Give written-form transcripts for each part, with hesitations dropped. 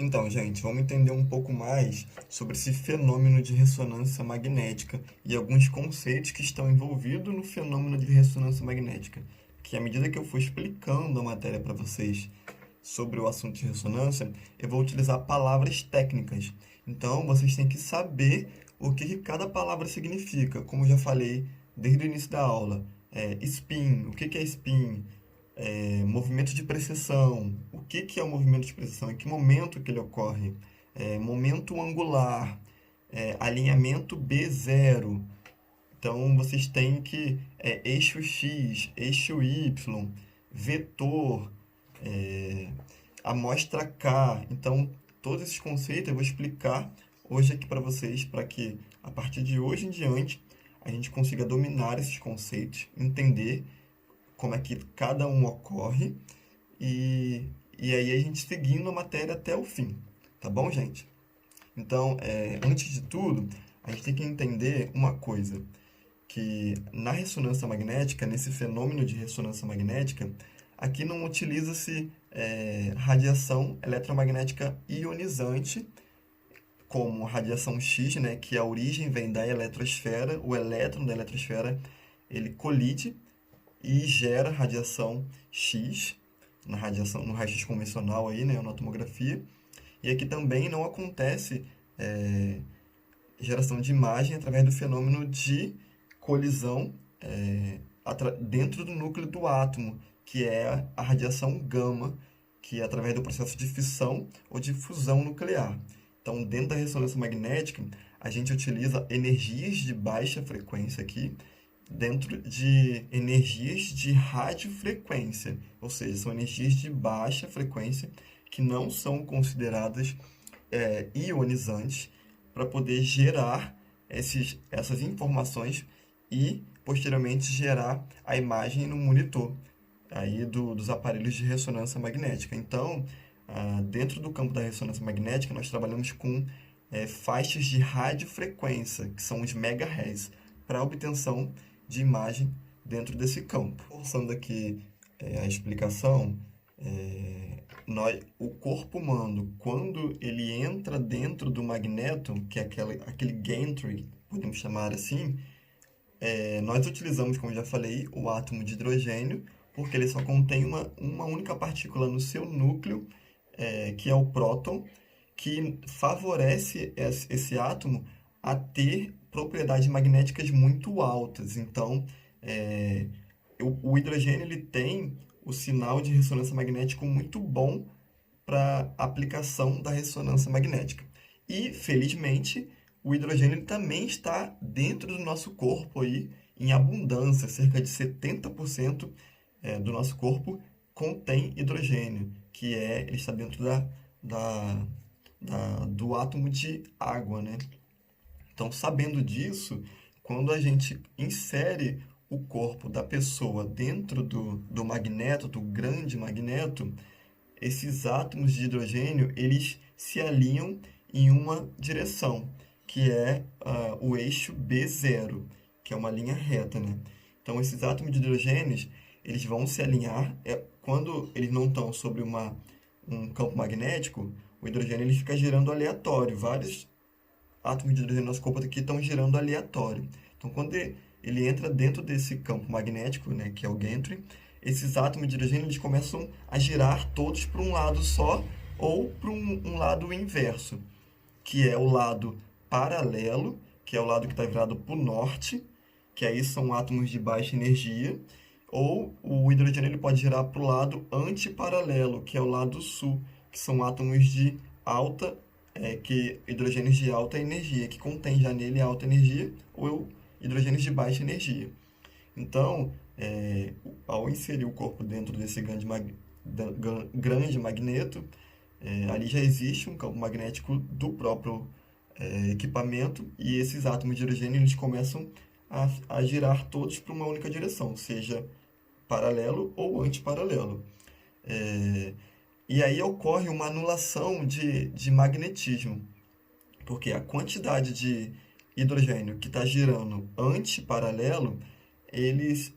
Então, gente, vamos entender um pouco mais sobre esse fenômeno de ressonância magnética e alguns conceitos que estão envolvidos no fenômeno de ressonância magnética. Que à medida que eu for explicando a matéria para vocês sobre o assunto de ressonância, eu vou utilizar palavras técnicas. Então, vocês têm que saber o que cada palavra significa. Como eu já falei desde o início da aula, spin, o que é spin? Movimento de precessão. O que é o movimento de precessão? Em que momento que ele ocorre? Momento angular. Alinhamento B0. Então, vocês têm que eixo X, eixo Y, vetor, amostra K. Então, todos esses conceitos eu vou explicar hoje aqui para vocês, para que a partir de hoje em diante a gente consiga dominar esses conceitos, entender como é que cada um ocorre e, e aí a gente seguindo a matéria até o fim, tá bom, gente? Então, antes de tudo, a gente tem que entender uma coisa, que na ressonância magnética, nesse fenômeno de ressonância magnética, aqui não utiliza-se radiação eletromagnética ionizante, como radiação X, né, que a origem vem da eletrosfera, o elétron da eletrosfera, ele colide e gera radiação X, no raio-x convencional aí, né, na tomografia. E aqui também não acontece geração de imagem através do fenômeno de colisão dentro do núcleo do átomo, que é a radiação gama, que é através do processo de fissão ou de fusão nuclear. Então, dentro da ressonância magnética, a gente utiliza energias de baixa frequência aqui, dentro de energias de radiofrequência, ou seja, são energias de baixa frequência que não são consideradas ionizantes para poder gerar essas informações e posteriormente gerar a imagem no monitor aí dos aparelhos de ressonância magnética. Então, dentro do campo da ressonância magnética, nós trabalhamos com faixas de radiofrequência, que são os megahertz, para obtenção de imagem dentro desse campo. Forçando aqui a explicação, o corpo humano, quando ele entra dentro do magneto, que é aquele gantry, podemos chamar assim, nós utilizamos, como já falei, o átomo de hidrogênio, porque ele só contém uma única partícula no seu núcleo, que é o próton, que favorece esse átomo a ter propriedades magnéticas muito altas. Então, o hidrogênio ele tem o sinal de ressonância magnética muito bom para aplicação da ressonância magnética. E, felizmente, o hidrogênio ele também está dentro do nosso corpo aí, em abundância, cerca de 70% do nosso corpo contém hidrogênio, ele está dentro do átomo de água, né? Então, sabendo disso, quando a gente insere o corpo da pessoa dentro do magneto, do grande magneto, esses átomos de hidrogênio, eles se alinham em uma direção, que é o eixo B0, que é uma linha reta, né? Então, esses átomos de hidrogênios, eles vão se alinhar, quando eles não estão sobre um campo magnético, o hidrogênio ele fica girando aleatório, vários átomos de hidrogênio no nosso corpo aqui estão girando aleatório. Então, quando ele entra dentro desse campo magnético, né, que é o gantry, esses átomos de hidrogênio eles começam a girar todos para um lado só ou para um lado inverso, que é o lado paralelo, que é o lado que está virado para o norte, que aí são átomos de baixa energia, ou o hidrogênio ele pode girar para o lado antiparalelo, que é o lado sul, que são átomos de alta hidrogênios de alta energia, que contém já nele alta energia, ou hidrogênios de baixa energia. Então, ao inserir o corpo dentro desse grande magneto, ali já existe um campo magnético do próprio equipamento e esses átomos de hidrogênio eles começam a girar todos para uma única direção, seja paralelo ou antiparalelo. E aí ocorre uma anulação de magnetismo, porque a quantidade de hidrogênio que está girando antiparalelo, eles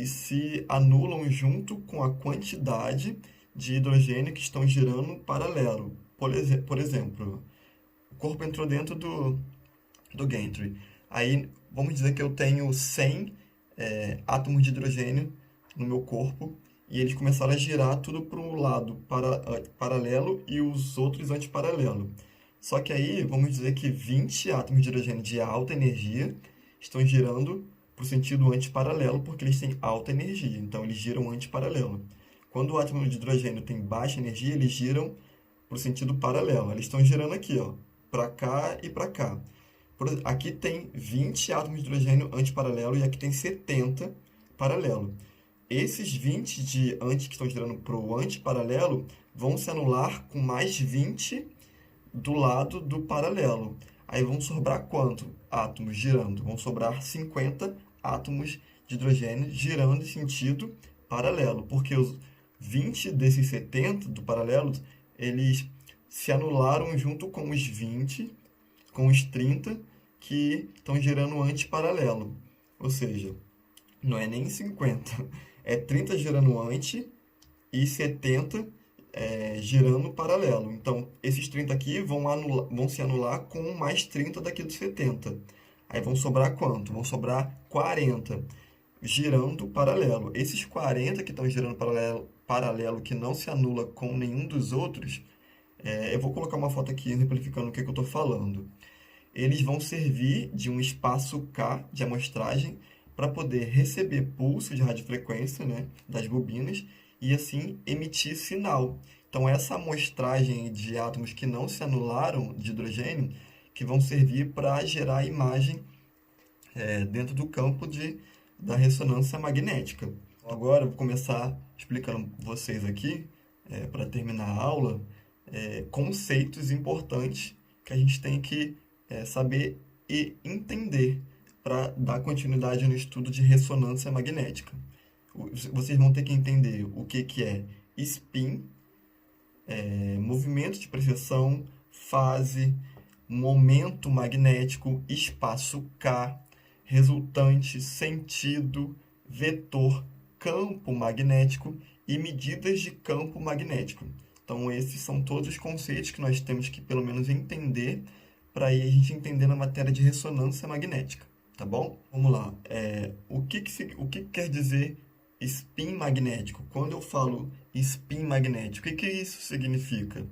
se anulam junto com a quantidade de hidrogênio que estão girando paralelo. por exemplo, o corpo entrou dentro do gantry. Aí, vamos dizer que eu tenho 100 átomos de hidrogênio no meu corpo e eles começaram a girar tudo para um lado paralelo e os outros antiparalelo. Só que aí, vamos dizer que 20 átomos de hidrogênio de alta energia estão girando para o sentido antiparalelo, porque eles têm alta energia, então eles giram antiparalelo. Quando o átomo de hidrogênio tem baixa energia, eles giram para o sentido paralelo. Eles estão girando aqui, ó, para cá e para cá. Aqui tem 20 átomos de hidrogênio antiparalelo e aqui tem 70 paralelo. Esses 20 que estão girando para o antiparalelo vão se anular com mais 20 do lado do paralelo. Aí vão sobrar quanto átomos girando? Vão sobrar 50 átomos de hidrogênio girando em sentido paralelo, porque os 20 desses 70 do paralelo, eles se anularam junto com os 20, com os 30 que estão girando antiparalelo. Ou seja, não é nem 50, é 30 girando anti e 70 girando paralelo. Então, esses 30 aqui vão se anular com mais 30 daqui dos 70. Aí vão sobrar quanto? Vão sobrar 40 girando paralelo. Esses 40 que estão girando paralelo que não se anula com nenhum dos outros, eu vou colocar uma foto aqui exemplificando o que eu estou falando. Eles vão servir de um espaço K de amostragem para poder receber pulsos de radiofrequência, né, das bobinas e assim emitir sinal. Então, essa amostragem de átomos que não se anularam de hidrogênio que vão servir para gerar imagem dentro do campo da ressonância magnética. Agora, eu vou começar explicando vocês aqui, para terminar a aula, conceitos importantes que a gente tem que saber e entender para dar continuidade no estudo de ressonância magnética. Vocês vão ter que entender o que é spin, movimento de precessão, fase, momento magnético, espaço K, resultante, sentido, vetor, campo magnético e medidas de campo magnético. Então, esses são todos os conceitos que nós temos que, pelo menos, entender para aí a gente entender na matéria de ressonância magnética, tá bom? Vamos lá. O que quer dizer spin magnético? Quando eu falo spin magnético, o que isso significa?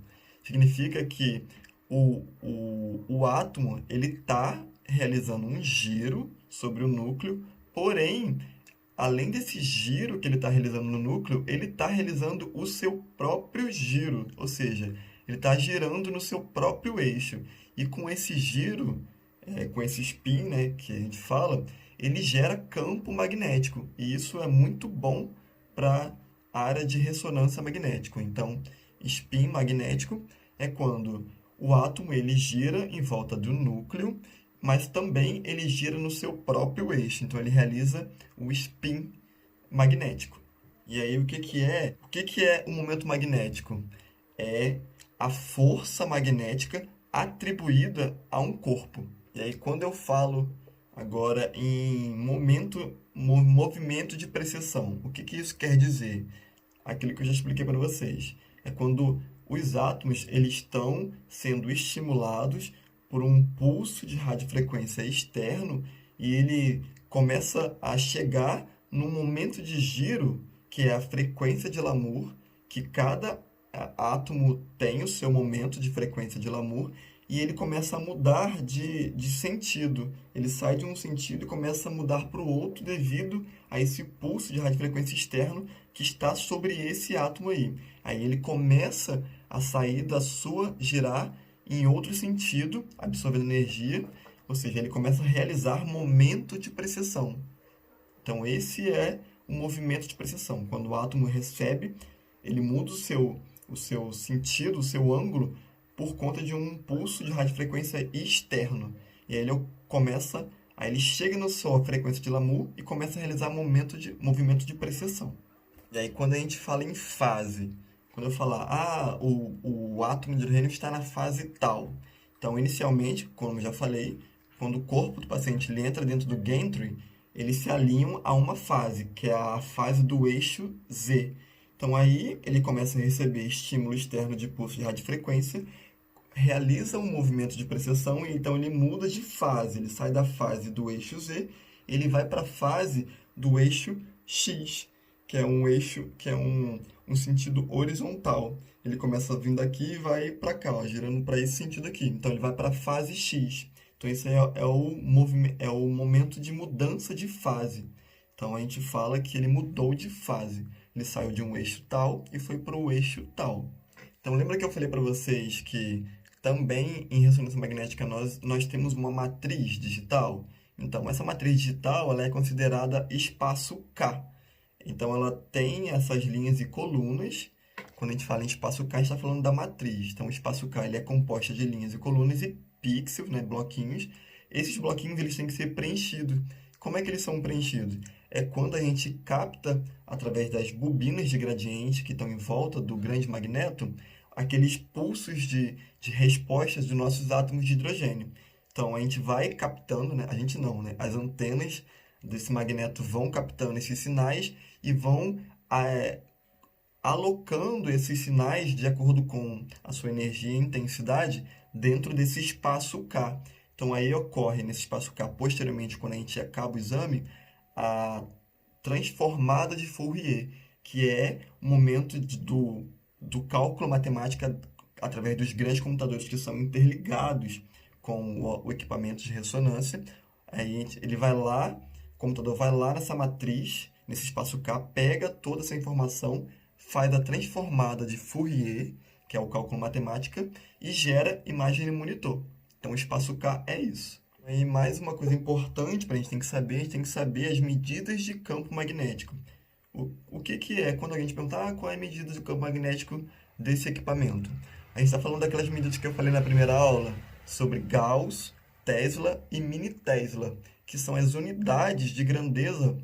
Significa que o átomo ele está realizando um giro sobre o núcleo, porém, além desse giro que ele está realizando no núcleo, ele está realizando o seu próprio giro, ou seja, ele está girando no seu próprio eixo. E com esse giro, com esse spin, né, que a gente fala, ele gera campo magnético. E isso é muito bom para a área de ressonância magnética. Então, spin magnético é quando o átomo ele gira em volta do núcleo, mas também ele gira no seu próprio eixo. Então, ele realiza o spin magnético. E aí, o que é o momento magnético? É a força magnética atribuída a um corpo. E aí, quando eu falo agora em movimento de precessão, o que isso quer dizer? Aquilo que eu já expliquei para vocês. É quando os átomos eles estão sendo estimulados por um pulso de radiofrequência externo e ele começa a chegar num momento de giro, que é a frequência de Lamour, que cada átomo tem o seu momento de frequência de Lamour e ele começa a mudar de sentido. Ele sai de um sentido e começa a mudar para o outro devido a esse pulso de radiofrequência externo que está sobre esse átomo aí. Aí ele começa a sair girar em outro sentido, absorvendo energia, ou seja, ele começa a realizar momento de precessão. Então esse é o movimento de precessão. Quando o átomo recebe, ele muda o seu sentido, o seu ângulo, por conta de um pulso de radiofrequência externo. E aí ele chega na sua frequência de Lamour e começa a realizar movimento de precessão. E aí quando a gente fala em fase, quando eu falar, o átomo de hidrogênio está na fase tal. Então, inicialmente, como eu já falei, quando o corpo do paciente ele entra dentro do gantry, eles se alinham a uma fase, que é a fase do eixo Z. Então aí ele começa a receber estímulo externo de pulso de radiofrequência, realiza um movimento de precessão e então ele muda de fase. Ele sai da fase do eixo Z, ele vai para a fase do eixo X, que é um eixo, que é um sentido horizontal. Ele começa vindo aqui e vai para cá, ó, girando para esse sentido aqui. Então ele vai para a fase X. Então esse é o movimento, é o momento de mudança de fase. Então a gente fala que ele mudou de fase. Ele saiu de um eixo tal e foi para o eixo tal. Então lembra que eu falei para vocês que também em ressonância magnética nós temos uma matriz digital? Então essa matriz digital ela é considerada espaço K. Então ela tem essas linhas e colunas. Quando a gente fala em espaço K, a gente está falando da matriz. Então o espaço K ele é composto de linhas e colunas e pixels, né, bloquinhos. Esses bloquinhos eles têm que ser preenchidos. Como é que eles são preenchidos? É quando a gente capta, através das bobinas de gradiente que estão em volta do grande magneto, aqueles pulsos de respostas dos nossos átomos de hidrogênio. Então a gente vai captando, né? A gente não, né? As antenas desse magneto vão captando esses sinais e vão alocando esses sinais de acordo com a sua energia e intensidade dentro desse espaço K. Então aí ocorre nesse espaço K, posteriormente, quando a gente acaba o exame, a transformada de Fourier, que é o momento do cálculo matemático através dos grandes computadores que são interligados com o equipamento de ressonância. Aí ele vai lá, o computador vai lá nessa matriz, nesse espaço K, pega toda essa informação, faz a transformada de Fourier, que é o cálculo matemático, e gera imagem no monitor. Então, o espaço K é isso. E mais uma coisa importante para a gente tem que saber as medidas de campo magnético. O que é quando a gente pergunta qual é a medida de campo magnético desse equipamento? A gente está falando daquelas medidas que eu falei na primeira aula, sobre Gauss, Tesla e mini Tesla, que são as unidades de grandeza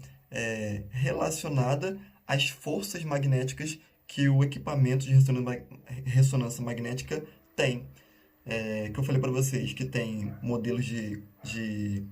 relacionada às forças magnéticas que o equipamento de ressonância magnética tem. Que eu falei para vocês que tem modelos de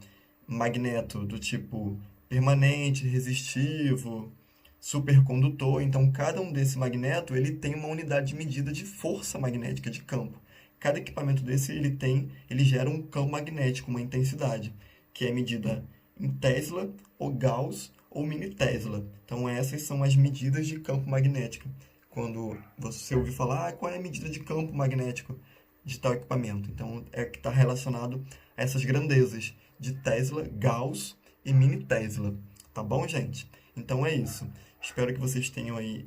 magneto do tipo permanente, resistivo, supercondutor. Então, cada um desse magneto ele tem uma unidade de medida de força magnética de campo. Cada equipamento desse ele gera um campo magnético, uma intensidade, que é medida em Tesla, ou Gauss, ou mini Tesla. Então, essas são as medidas de campo magnético. Quando você ouvir falar, qual é a medida de campo magnético de tal equipamento? Então, é que está relacionado a essas grandezas de Tesla, Gauss e mini Tesla. Tá bom, gente? Então, é isso. Espero que vocês tenham aí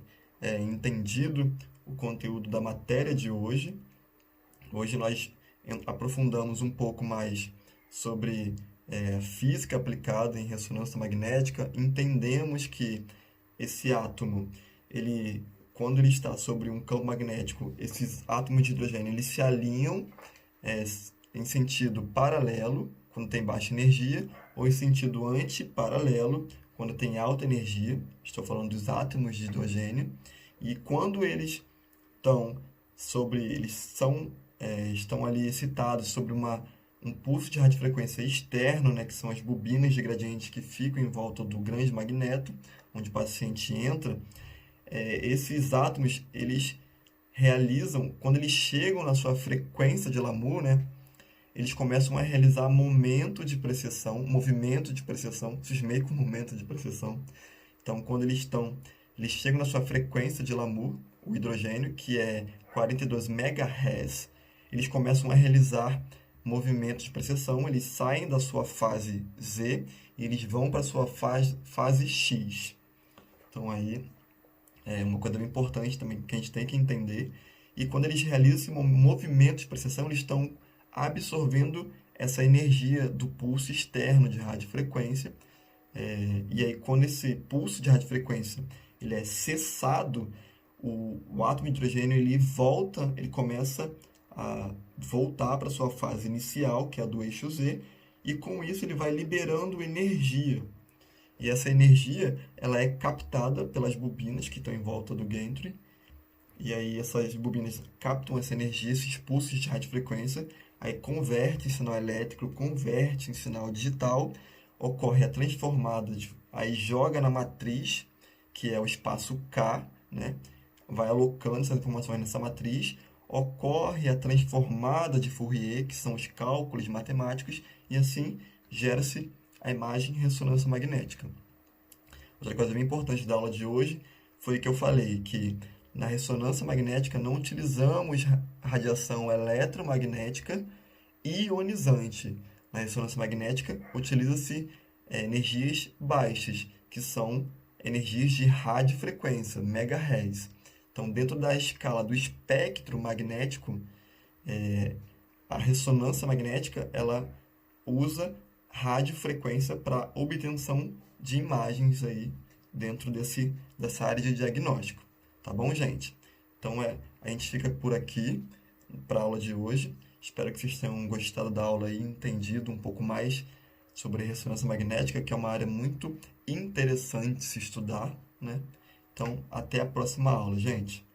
entendido o conteúdo da matéria de hoje. Hoje nós aprofundamos um pouco mais sobre física aplicada em ressonância magnética. Entendemos que esse átomo, quando ele está sobre um campo magnético, esses átomos de hidrogênio eles se alinham em sentido paralelo, quando tem baixa energia, ou em sentido antiparalelo, quando tem alta energia. Estou falando dos átomos de hidrogênio. E quando eles estão ali excitados sobre um pulso de radiofrequência externo, né, que são as bobinas de gradiente que ficam em volta do grande magneto, onde o paciente entra, esses átomos, eles realizam, quando eles chegam na sua frequência de Lamour, né, eles começam a realizar movimento de precessão, cismei com momento de precessão. Então, quando eles chegam na sua frequência de Lamour, o hidrogênio, que é 42 MHz, eles começam a realizar movimentos de precessão, eles saem da sua fase Z e eles vão para a sua fase X. Então, aí é uma coisa bem importante também que a gente tem que entender. E quando eles realizam esse movimento de precessão, eles estão absorvendo essa energia do pulso externo de radiofrequência. E aí, quando esse pulso de radiofrequência ele é cessado, o átomo de hidrogênio ele começa a voltar para a sua fase inicial, que é a do eixo Z, e com isso ele vai liberando energia. E essa energia ela é captada pelas bobinas que estão em volta do gantry. E aí essas bobinas captam essa energia, esses pulsos de radiofrequência, aí converte em sinal elétrico, converte em sinal digital, ocorre a transformada, aí joga na matriz, que é o espaço K, né? Vai alocando essas informações nessa matriz, ocorre a transformada de Fourier, que são os cálculos matemáticos, e assim gera-se a imagem em ressonância magnética. Outra coisa bem importante da aula de hoje foi que eu falei que na ressonância magnética não utilizamos radiação eletromagnética ionizante. Na ressonância magnética utiliza-se energias baixas, que são energias de radiofrequência, megahertz. Então, dentro da escala do espectro magnético, a ressonância magnética ela usa radiofrequência para obtenção de imagens aí dentro dessa área de diagnóstico. Tá bom, gente? Então, a gente fica por aqui para a aula de hoje. Espero que vocês tenham gostado da aula e entendido um pouco mais sobre ressonância magnética, que é uma área muito interessante de se estudar, né? Então, até a próxima aula, gente.